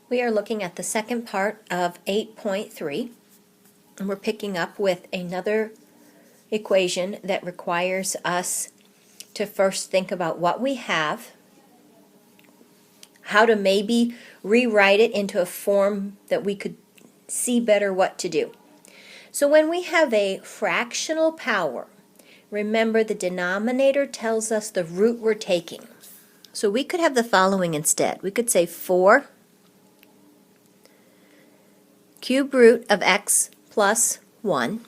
We are looking at the second part of 8.3, and we're picking up with another equation that requires us to first think about what we have, how to maybe rewrite it into a form that we could see better what to do. So when we have a fractional power, remember the denominator tells us the root we're taking. So we could have the following instead. We could say 4 cube root of x plus 1,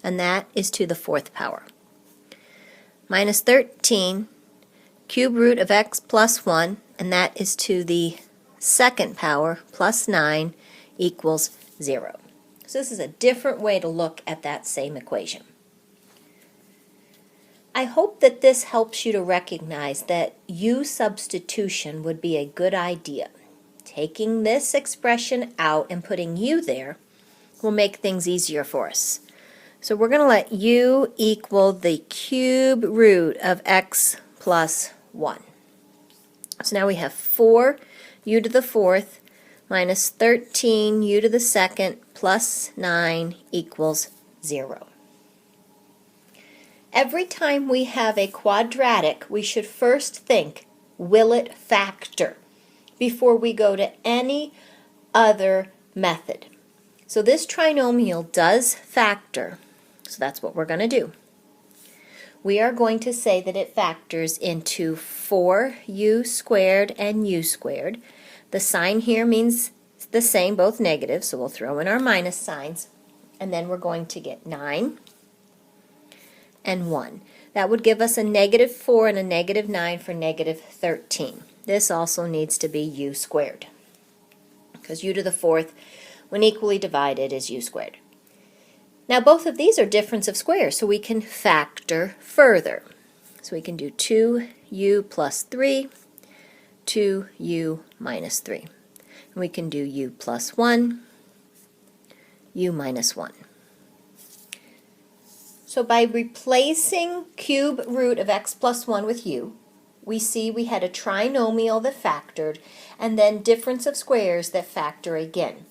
and that is to the fourth power, minus 13 cube root of x plus 1, and that is to the second power, plus 9 equals 0. So this is a different way to look at that same equation. I hope that this helps you to recognize that u substitution would be a good idea. Taking this expression out and putting u there will make things easier for us. So we're going to let u equal the cube root of x plus 1. So now we have 4 u to the fourth minus 13 u to the second plus 9 equals 0. Every time we have a quadratic, we should first think, will it factor, before we go to any other method. So this trinomial does factor, so that's what we're going to do. We are going to say that it factors into 4u squared and u squared. The sign here means the same, both negative, so we'll throw in our minus signs, and then we're going to get 9 and 1. That would give us a negative 4 and a negative 9 for negative 13. This also needs to be u squared, because u to the fourth, when equally divided, is u squared. Now both of these are difference of squares, so we can factor further. So we can do 2u plus 3, 2u minus 3. And we can do u plus 1, u minus 1. So by replacing cube root of x plus 1 with u, we see we had a trinomial that factored, and then difference of squares that factor again.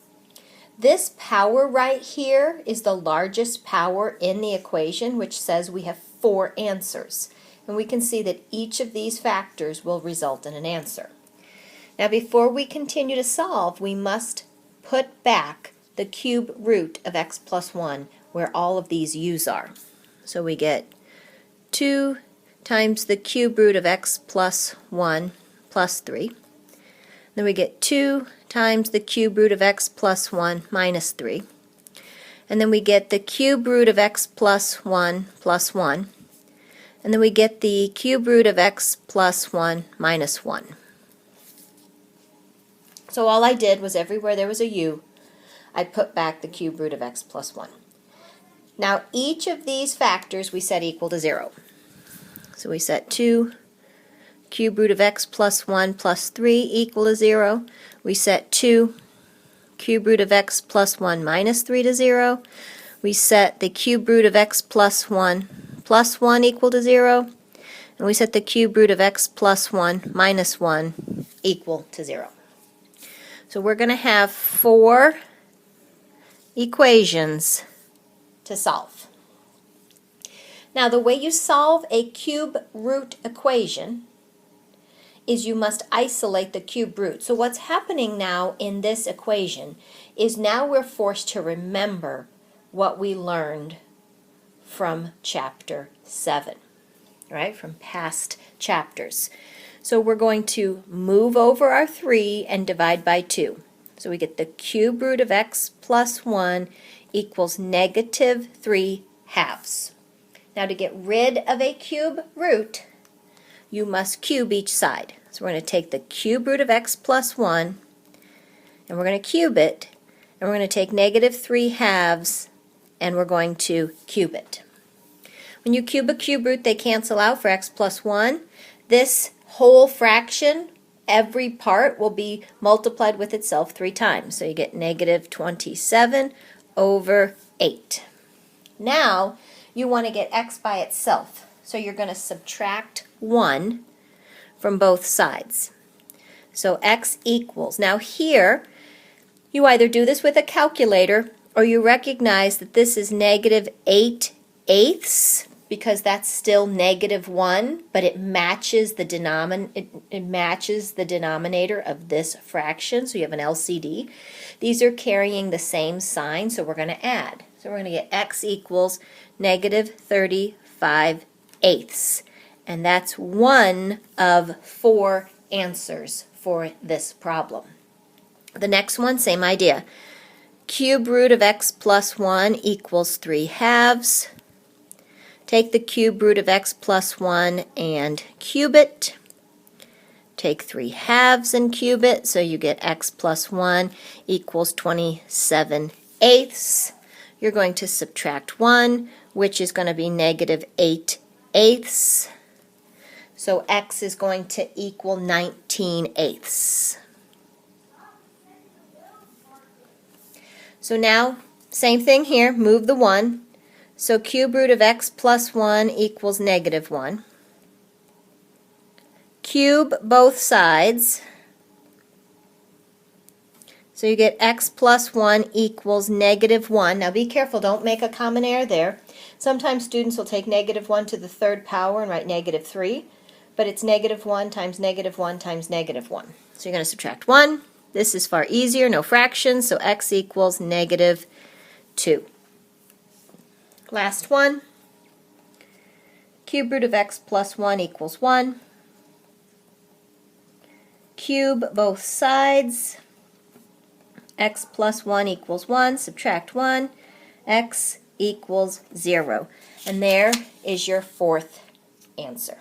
This power right here is the largest power in the equation, which says we have 4 answers. And we can see that each of these factors will result in an answer. Now before we continue to solve, we must put back the cube root of x plus 1 where all of these u's are. So we get 2 times the cube root of x plus 1 plus 3. Then we get 2 times the cube root of x plus 1 minus 3. And then we get the cube root of x plus 1 plus 1. And then we get the cube root of x plus 1 minus 1. So all I did was everywhere there was a u, I put back the cube root of x plus 1. Now each of these factors we set equal to 0. So we set 2 cube root of x plus 1 plus 3 equal to 0. We set 2 cube root of x plus 1 minus 3 to 0. We set the cube root of x plus 1 equal to 0. And we set the cube root of x plus 1 minus 1 equal to 0. So we're going to have 4 equations to solve. Now the way you solve a cube root equation is you must isolate the cube root. So what's happening now in this equation is now we're forced to remember what we learned from chapter 7, right, from past chapters. So we're going to move over our 3 and divide by 2. So we get the cube root of x plus 1 equals negative 3 halves. Now to get rid of a cube root, you must cube each side. So we're going to take the cube root of x plus 1, and we're going to cube it, and we're going to take negative 3 halves, and we're going to cube it. When you cube a cube root, they cancel out for x plus 1. This whole fraction, every part will be multiplied with itself 3 times. So you get negative 27 over 8. Now you want to get x by itself. So you're going to subtract 1 from both sides. So x equals. Now here, you either do this with a calculator or you recognize that this is negative 8/8 because that's still -1, but it matches the denominator of this fraction, so you have an LCD. These are carrying the same sign, so we're going to add. So we're going to get x equals -35/8. And that's one of 4 answers for this problem. The next one, same idea. Cube root of x plus 1 equals 3/2. Take the cube root of x plus 1 and cube it. Take 3/2 and cube it, so you get x plus 1 equals 27/8. You're going to subtract 1, which is going to be -8/8. So x is going to equal 19/8. So now, same thing here, move the 1. So cube root of x plus 1 equals -1. Cube both sides. So you get x plus 1 equals -1. Now be careful, don't make a common error there. Sometimes students will take -1 to the 3rd power and write -3, but it's -1 times -1 times -1. So you're going to subtract 1. This is far easier, no fractions, so x equals -2. Last one. Cube root of x plus 1 equals 1. Cube both sides. X plus 1 equals 1. Subtract 1. X equals 0. And there is your 4th answer.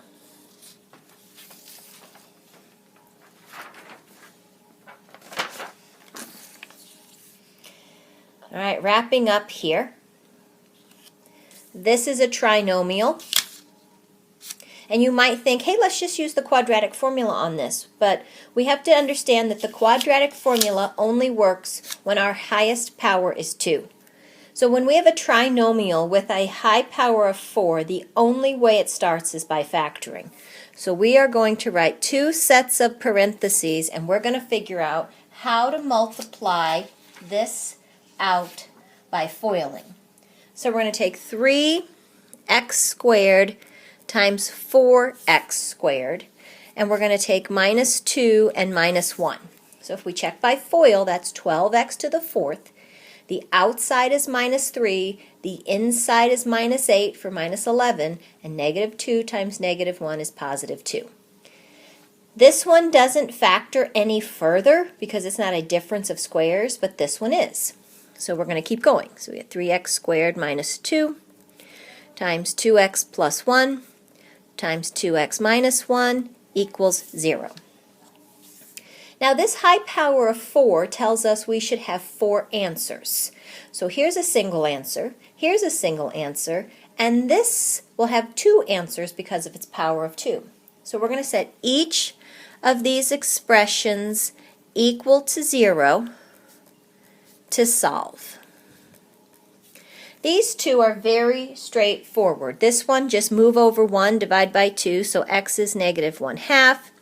All right, wrapping up here. This is a trinomial. And you might think, hey, let's just use the quadratic formula on this. But we have to understand that the quadratic formula only works when our highest power is 2. So when we have a trinomial with a high power of 4, the only way it starts is by factoring. So we are going to write 2 sets of parentheses, and we're going to figure out how to multiply this out by foiling. So we're going to take 3x squared times 4x squared, and we're going to take -2 and -1. So if we check by FOIL, that's 12x to the 4th. The outside is -3, the inside is -8 for -11, and -2 times -1 is +2. This one doesn't factor any further because it's not a difference of squares, but this one is. So we're going to keep going. So we have 3x squared minus 2 times 2x plus 1 times 2x minus 1 equals 0. Now this high power of 4 tells us we should have 4 answers. So here's a single answer, here's a single answer, and this will have 2 answers because of its power of 2. So we're going to set each of these expressions equal to 0 to solve. These two are very straightforward. This one, just move over 1, divide by 2, so x is -1/2,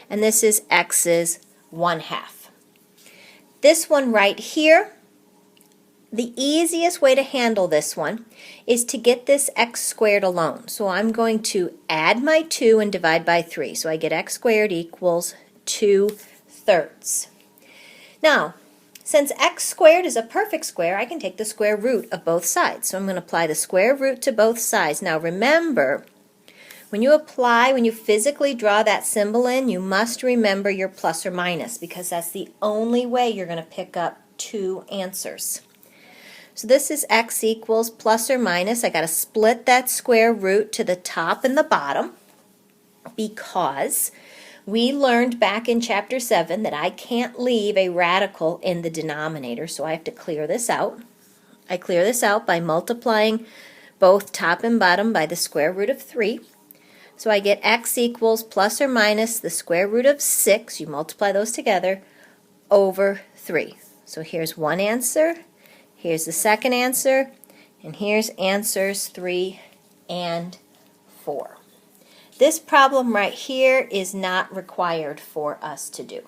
and this is x is 1/2. This one right here, the easiest way to handle this one is to get this x squared alone. So I'm going to add my 2 and divide by 3. So I get x squared equals 2/3. Now, since x squared is a perfect square, I can take the square root of both sides. So I'm going to apply the square root to both sides. Now remember, when you physically draw that symbol in, you must remember your plus or minus because that's the only way you're going to pick up 2 answers. So this is x equals plus or minus. I got to split that square root to the top and the bottom because we learned back in chapter 7 that I can't leave a radical in the denominator, so I have to clear this out. I clear this out by multiplying both top and bottom by the square root of 3. So I get x equals plus or minus the square root of 6, you multiply those together, over 3. So here's one answer, here's the second answer, and here's answers 3 and 4. This problem right here is not required for us to do.